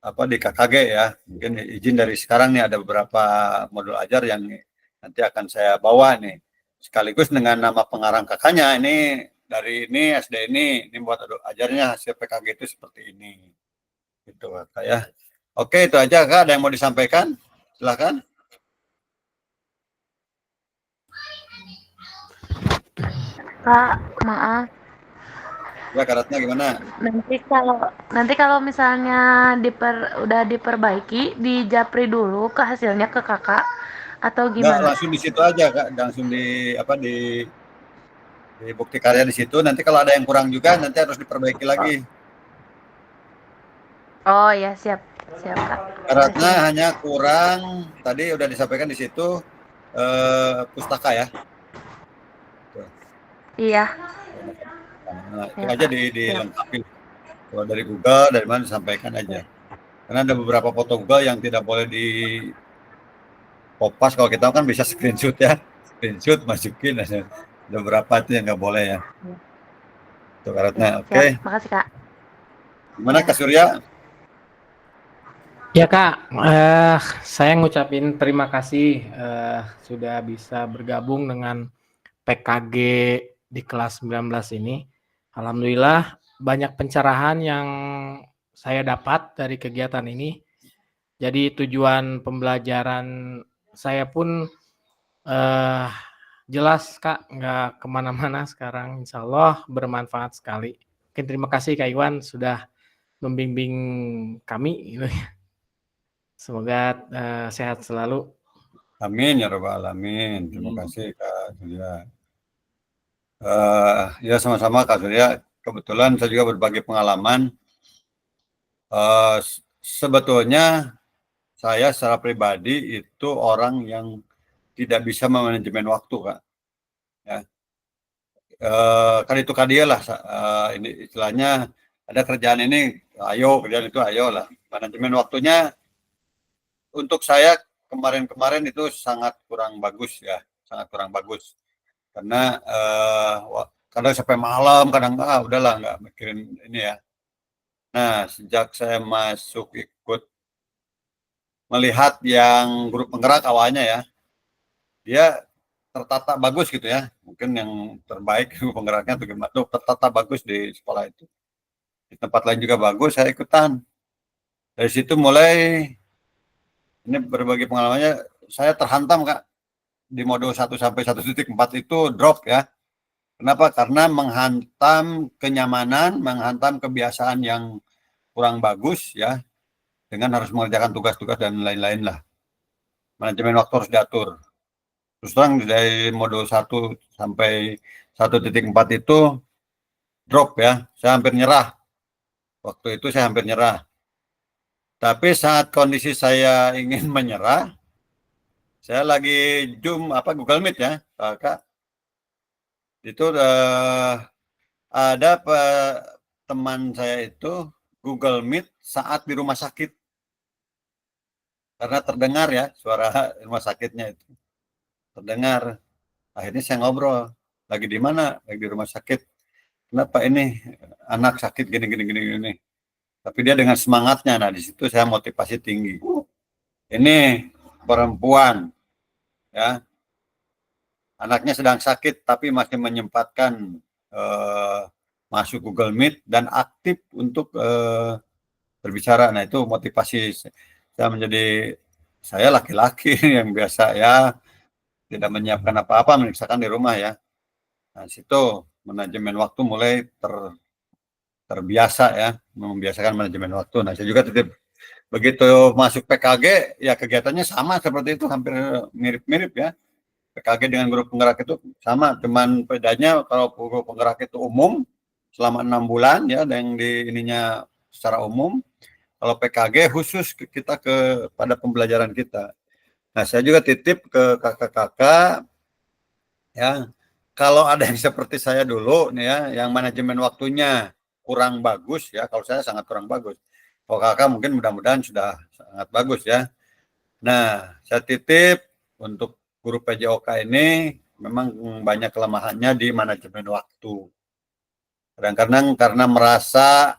KKG ya. Mungkin izin dari sekarang nih, ada beberapa modul ajar yang nanti akan saya bawa nih. Sekaligus dengan nama pengarang kakaknya, ini dari ini SD ini buat ajarnya hasil PKG itu seperti ini. Gitu Kak ya. Oke, itu aja Kak. Ada yang mau disampaikan? Silakan. Kak, maaf. Ya, Kak Ratna gimana? Nanti kalau misalnya udah diperbaiki, dijapri dulu ke hasilnya ke kakak atau Enggak, gimana? langsung di situ aja Kak, langsung di bukti karya di situ. Nanti kalau ada yang kurang juga nanti harus diperbaiki lagi. Oh ya, siap Kak. Karena hanya kurang, tadi udah disampaikan di situ pustaka ya. Iya. Nah, itu aja dilengkapi. Kalau dari Google, dari mana disampaikan aja. Karena ada beberapa foto Google yang tidak boleh di kopas. Kalau kita kan bisa screenshot ya, screenshot masukin. Ada beberapa itu yang nggak boleh ya. Itu Karatna. Oke. Makasih Kak. Gimana Kak Surya? Ya Kak, saya ngucapin terima kasih sudah bisa bergabung dengan PKG di kelas 19 ini. Alhamdulillah banyak pencerahan yang saya dapat dari kegiatan ini. Jadi tujuan pembelajaran saya pun jelas Kak, nggak kemana-mana sekarang. Insya Allah bermanfaat sekali. Mungkin terima kasih Kak Iwan sudah membimbing kami. Gitu. Semoga sehat selalu. Amin ya Rabbal Alamin. Terima kasih Kak Surya. Ya sama-sama Kak Surya. Kebetulan saya juga berbagi pengalaman. Sebetulnya saya secara pribadi itu orang yang tidak bisa memanajemen waktu Kak. Ya. Kan itu dia lah. Ini istilahnya ada kerjaan ini, ayo kerjaan itu ayo lah. Manajemen waktunya untuk saya kemarin itu sangat kurang bagus ya, sangat kurang bagus. Karena kadang sampai malam, kadang udahlah nggak mikirin ini ya. Nah, sejak saya masuk ikut melihat yang grup penggerak awalnya ya, dia tertata bagus gitu ya. Mungkin yang terbaik grup penggeraknya tuh gimana tuh, tertata bagus di sekolah itu. Di tempat lain juga bagus, saya ikutan. Dari situ mulai ini berbagi pengalamannya, saya terhantam Kak di modul 1 sampai 1.4 itu drop ya. Kenapa? Karena menghantam kenyamanan, menghantam kebiasaan yang kurang bagus ya, dengan harus mengerjakan tugas-tugas dan lain-lain lah. Manajemen waktu harus diatur. Terus terang dari modul 1 sampai 1.4 itu drop ya, saya hampir nyerah. Waktu itu saya hampir nyerah. Tapi saat kondisi saya ingin menyerah, saya lagi Google Meet ya, Kak. Itu ada teman saya itu Google Meet saat di rumah sakit. Karena terdengar ya suara rumah sakitnya itu. Terdengar. Akhirnya saya ngobrol. Lagi di mana? Lagi di rumah sakit. Kenapa ini anak sakit gini. Tapi dia dengan semangatnya. Nah, di situ saya motivasi tinggi. Ini perempuan, ya, anaknya sedang sakit tapi masih menyempatkan masuk Google Meet dan aktif untuk berbicara. Nah, itu motivasi saya menjadi, saya laki-laki yang biasa ya tidak menyiapkan apa-apa, misalkan di rumah ya. Nah, situ manajemen waktu mulai terbiasa ya, membiasakan manajemen waktu. Nah, saya juga titip begitu masuk PKG ya kegiatannya sama seperti itu, hampir mirip-mirip ya. PKG dengan guru penggerak itu sama, cuman bedanya kalau guru penggerak itu umum selama 6 bulan ya, yang di ininya secara umum. Kalau PKG khusus kita pada pembelajaran kita. Nah, saya juga titip ke kakak-kakak ya, kalau ada yang seperti saya dulu nih ya, yang manajemen waktunya kurang bagus ya, kalau saya sangat kurang bagus. Kalau kakak mungkin mudah-mudahan sudah sangat bagus ya. Nah, saya titip untuk guru PJOK ini memang banyak kelemahannya di manajemen waktu. Kadang-kadang karena merasa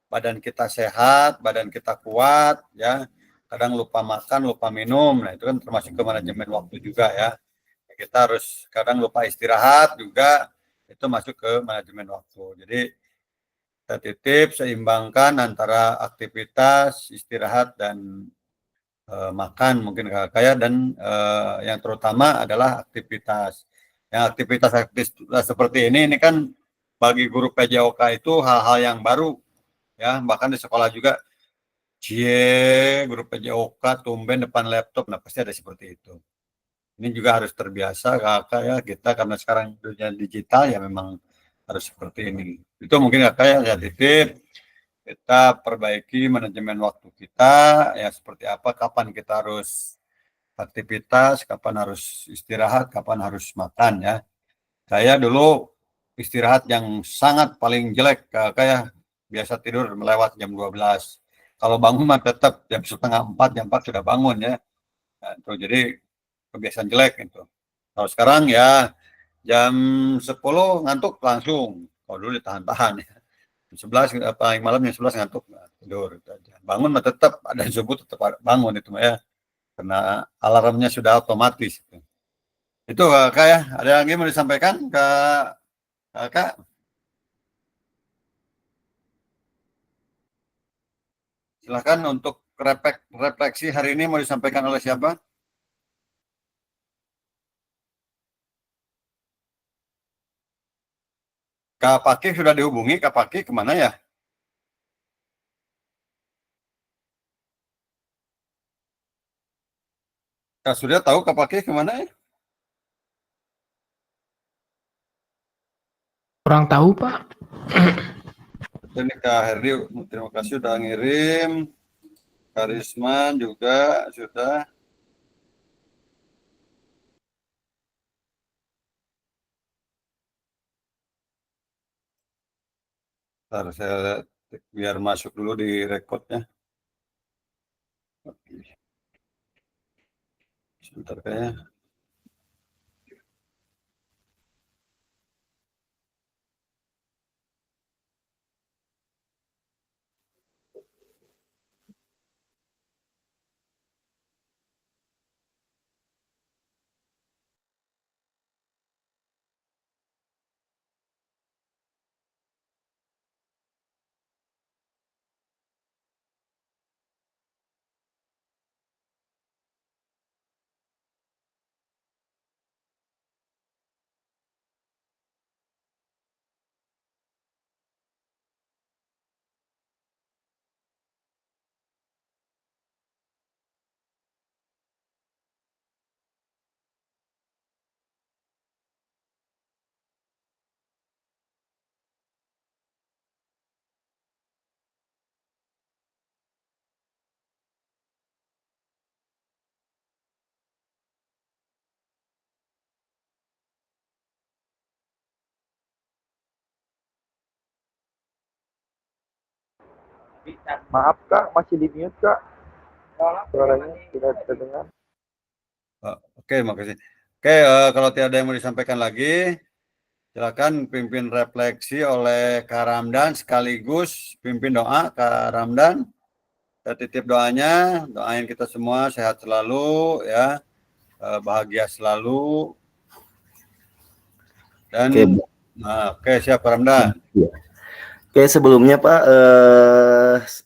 badan kita sehat, badan kita kuat ya, kadang lupa makan, lupa minum. Nah, itu kan termasuk ke manajemen waktu juga ya. Kita harus kadang lupa istirahat juga, itu masuk ke manajemen waktu. Jadi kita titip seimbangkan antara aktivitas, istirahat, dan makan mungkin kayak, dan yang terutama adalah aktivitas. Yang aktivitas seperti ini kan bagi guru PJOK itu hal-hal yang baru ya, bahkan di sekolah juga, guru PJOK tumben depan laptop, nah pasti ada seperti itu. Ini juga harus terbiasa kakak ya, kita karena sekarang dunia digital ya memang harus seperti ini. Itu mungkin kakak ya titip, kita perbaiki manajemen waktu kita ya, seperti apa, kapan kita harus aktivitas, kapan harus istirahat, kapan harus makan ya. Saya dulu istirahat yang sangat paling jelek kakak ya, biasa tidur melewat jam 12. Kalau bangun mah tetap jam setengah 4, jam 4 sudah bangun ya. Nah, itu jadi kebiasaan jelek itu. Kalau sekarang ya jam 10 ngantuk langsung. Kalau dulu ditahan-tahan ya. Jam 11 paling malam jam 11 ngantuk, nah, tidur. Bangun mah tetap ada subuh tetap bangun itu ya. Karena alarmnya sudah otomatis. Itu kakak ya. Ada lagi mau disampaikan ke kakak? Silakan untuk refleksi hari ini mau disampaikan oleh siapa? Kak Pakih sudah dihubungi, Kak Pakih kemana ya? Kak Surya tahu Kak Pakih kemana ya? Kurang tahu, Pak. Ini Kak Herdi, terima kasih sudah ngirim. Karisman juga sudah. Ntar saya biar masuk dulu di rekodnya. Sebentar kayaknya. Maaf Kak, masih di mute Kak. Suaranya tidak terdengar. Oke, makasih. Oke, kalau tidak ada yang mau disampaikan lagi, silakan pimpin refleksi oleh Kak Ramdan sekaligus pimpin doa Kak Ramdan. Saya titip doanya, doain kita semua sehat selalu ya, bahagia selalu. Dan oke, siap Ramdan. Oke, sebelumnya Pak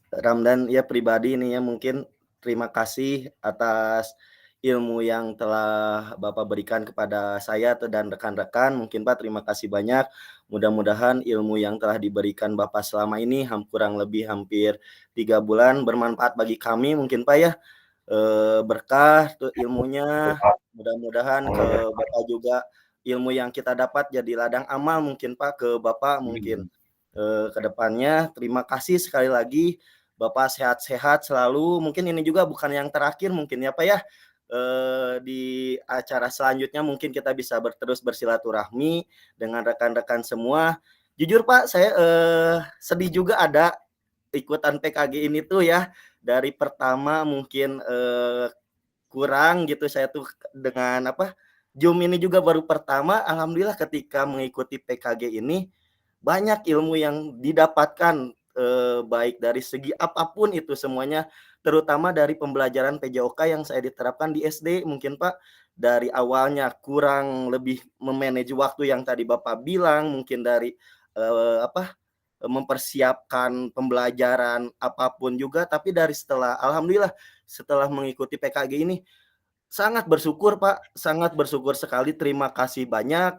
Ramdan ya pribadi ini ya mungkin terima kasih atas ilmu yang telah Bapak berikan kepada saya dan rekan-rekan. Mungkin Pak terima kasih banyak. Mudah-mudahan ilmu yang telah diberikan Bapak selama ini kurang lebih hampir 3 bulan bermanfaat bagi kami mungkin Pak ya. Berkah tuh ilmunya. Mudah-mudahan ke Bapak juga ilmu yang kita dapat jadi ladang amal mungkin Pak ke Bapak mungkin ke depannya. Terima kasih sekali lagi Bapak sehat-sehat selalu. Mungkin ini juga bukan yang terakhir mungkin ya Pak ya. Di acara selanjutnya mungkin kita bisa terus bersilaturahmi dengan rekan-rekan semua. Jujur Pak, saya sedih juga ada ikutan PKG ini tuh ya. Dari pertama mungkin kurang gitu saya tuh dengan Zoom ini juga baru pertama. Alhamdulillah ketika mengikuti PKG ini banyak ilmu yang didapatkan baik dari segi apapun itu semuanya, terutama dari pembelajaran PJOK yang saya diterapkan di SD mungkin Pak. Dari awalnya kurang lebih memanage waktu yang tadi Bapak bilang, mungkin dari mempersiapkan pembelajaran apapun juga, tapi dari alhamdulillah setelah mengikuti PKG ini sangat bersyukur Pak, sangat bersyukur sekali. Terima kasih banyak.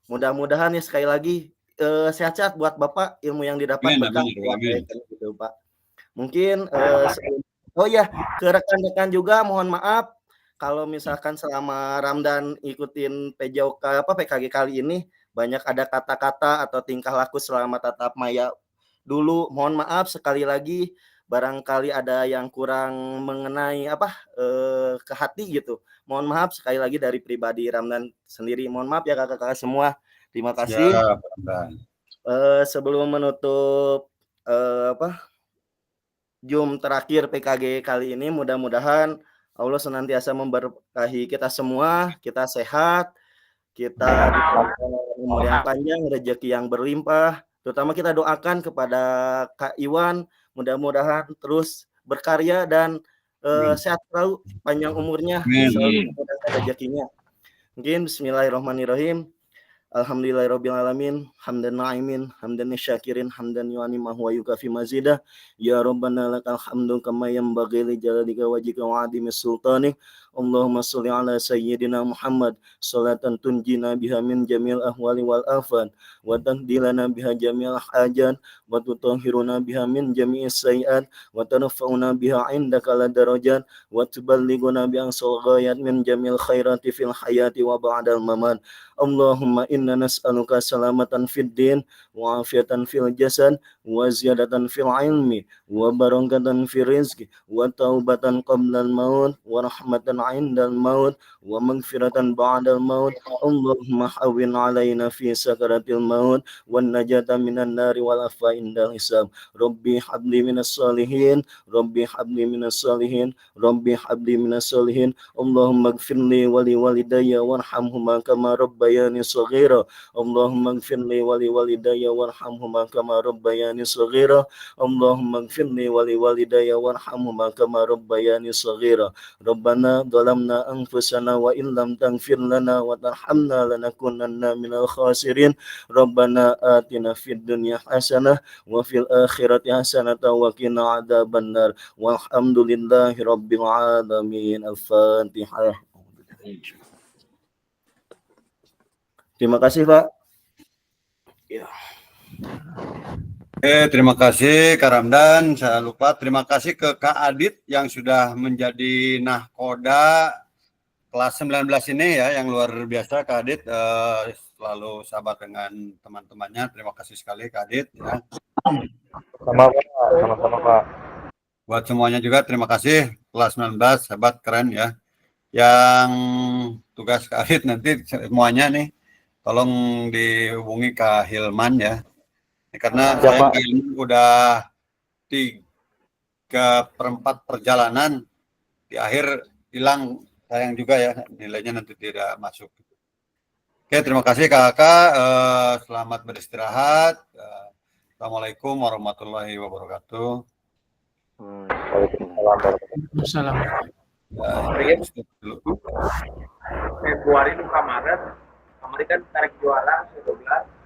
Mudah-mudahan ya sekali lagi sehat-sehat buat Bapak, ilmu yang didapat berkah gitu Pak. Mungkin oh ya, ke rekan-rekan juga mohon maaf kalau misalkan selama Ramdan ikutin PKG kali ini banyak ada kata-kata atau tingkah laku selama tatap maya dulu. Mohon maaf sekali lagi, barangkali ada yang kurang mengenai ke hati gitu. Mohon maaf sekali lagi dari pribadi Ramdan sendiri. Mohon maaf ya kakak-kakak semua. Terima kasih. Sebelum menutup Zoom terakhir PKG kali ini, mudah-mudahan Allah senantiasa memberkahi kita semua, kita sehat, kita diberikan umur yang panjang, rezeki yang berlimpah. Terutama kita doakan kepada Kak Iwan, mudah-mudahan terus berkarya dan sehat selalu, panjang umurnya, selalu dimudahkan rezekinya. Mungkin bismillahirrahmanirrahim. Alhamdulillahirabbil alamin, hamdan na'imin, hamdan syakirin, hamdan yu'ani ma huwa yukafi mazidah. Ya Rabbana lakal hamdu kama yanbaghi li jalalika wajhika wa 'azimi sultanik. Allahumma shalli ala sayyidina Muhammad salatan tunjina biha min jamil ahwali wal afat wa tahdilana biha jamil hajat wa tutahhiruna biha min jami'is sayiat wa tarfa'una biha 'indaka la darajat wa tuballighuna bi aqsal ghayat min jamil khairati fil hayati wa ba'dal mamat. Allahumma inna nas'aluka salamatan fid din wa afiatan fil jasad wa ziyadatan fil ilmi wa barakatan fil rizqi wa taubatan qabla al maut wa rahmatan 'inda al maut wa maghfiratan ba'da al maut. Allahumma hawwin 'alaina fi sakaratil maut wan najata minan nari wal afa indal hisab. Rabbi habli minas salihin, Rabbi habli minas salihin, Rabbi habli minas salihin. Allahumma ighfirli wa li walidayya warhamhuma kama rabbayani shaghira. Allahumma ighfirli wa li walidayya warhamhuma kama rabbayani shaghira. Allahumma ighfirli wa li walidayya warhamhuma kama rabbayani shaghira. Rabbana dhalamna anfusana wa illam taghfir lana wa tarhamna lanakunanna minal khasirin. Rabbana atina fid dunya hasanah wa fil akhirati hasanah wa qina adzabannar. Walhamdulillahi rabbil alamin. Al-Fatihah. Terima kasih Pak. Ya. Terima kasih Kak Ramdan. Saya lupa terima kasih ke Kak Adit yang sudah menjadi nahkoda kelas 19 ini ya, yang luar biasa Kak Adit, selalu sabar dengan teman-temannya. Terima kasih sekali Kak Adit ya. Sama-sama Pak. Buat semuanya juga terima kasih kelas 19, hebat, keren ya. Yang tugas Kak Adit nanti semuanya nih tolong dihubungi Kak Hilman ya. Karena saya udah 3/4 perjalanan, di akhir hilang, sayang juga ya, nilainya nanti tidak masuk. Oke, terima kasih kakak, selamat beristirahat. Assalamualaikum warahmatullahi wabarakatuh. Waalaikumsalam warahmatullahi Salam. Dulu. Februari ke Maret, kemarin kan tarik jualan 12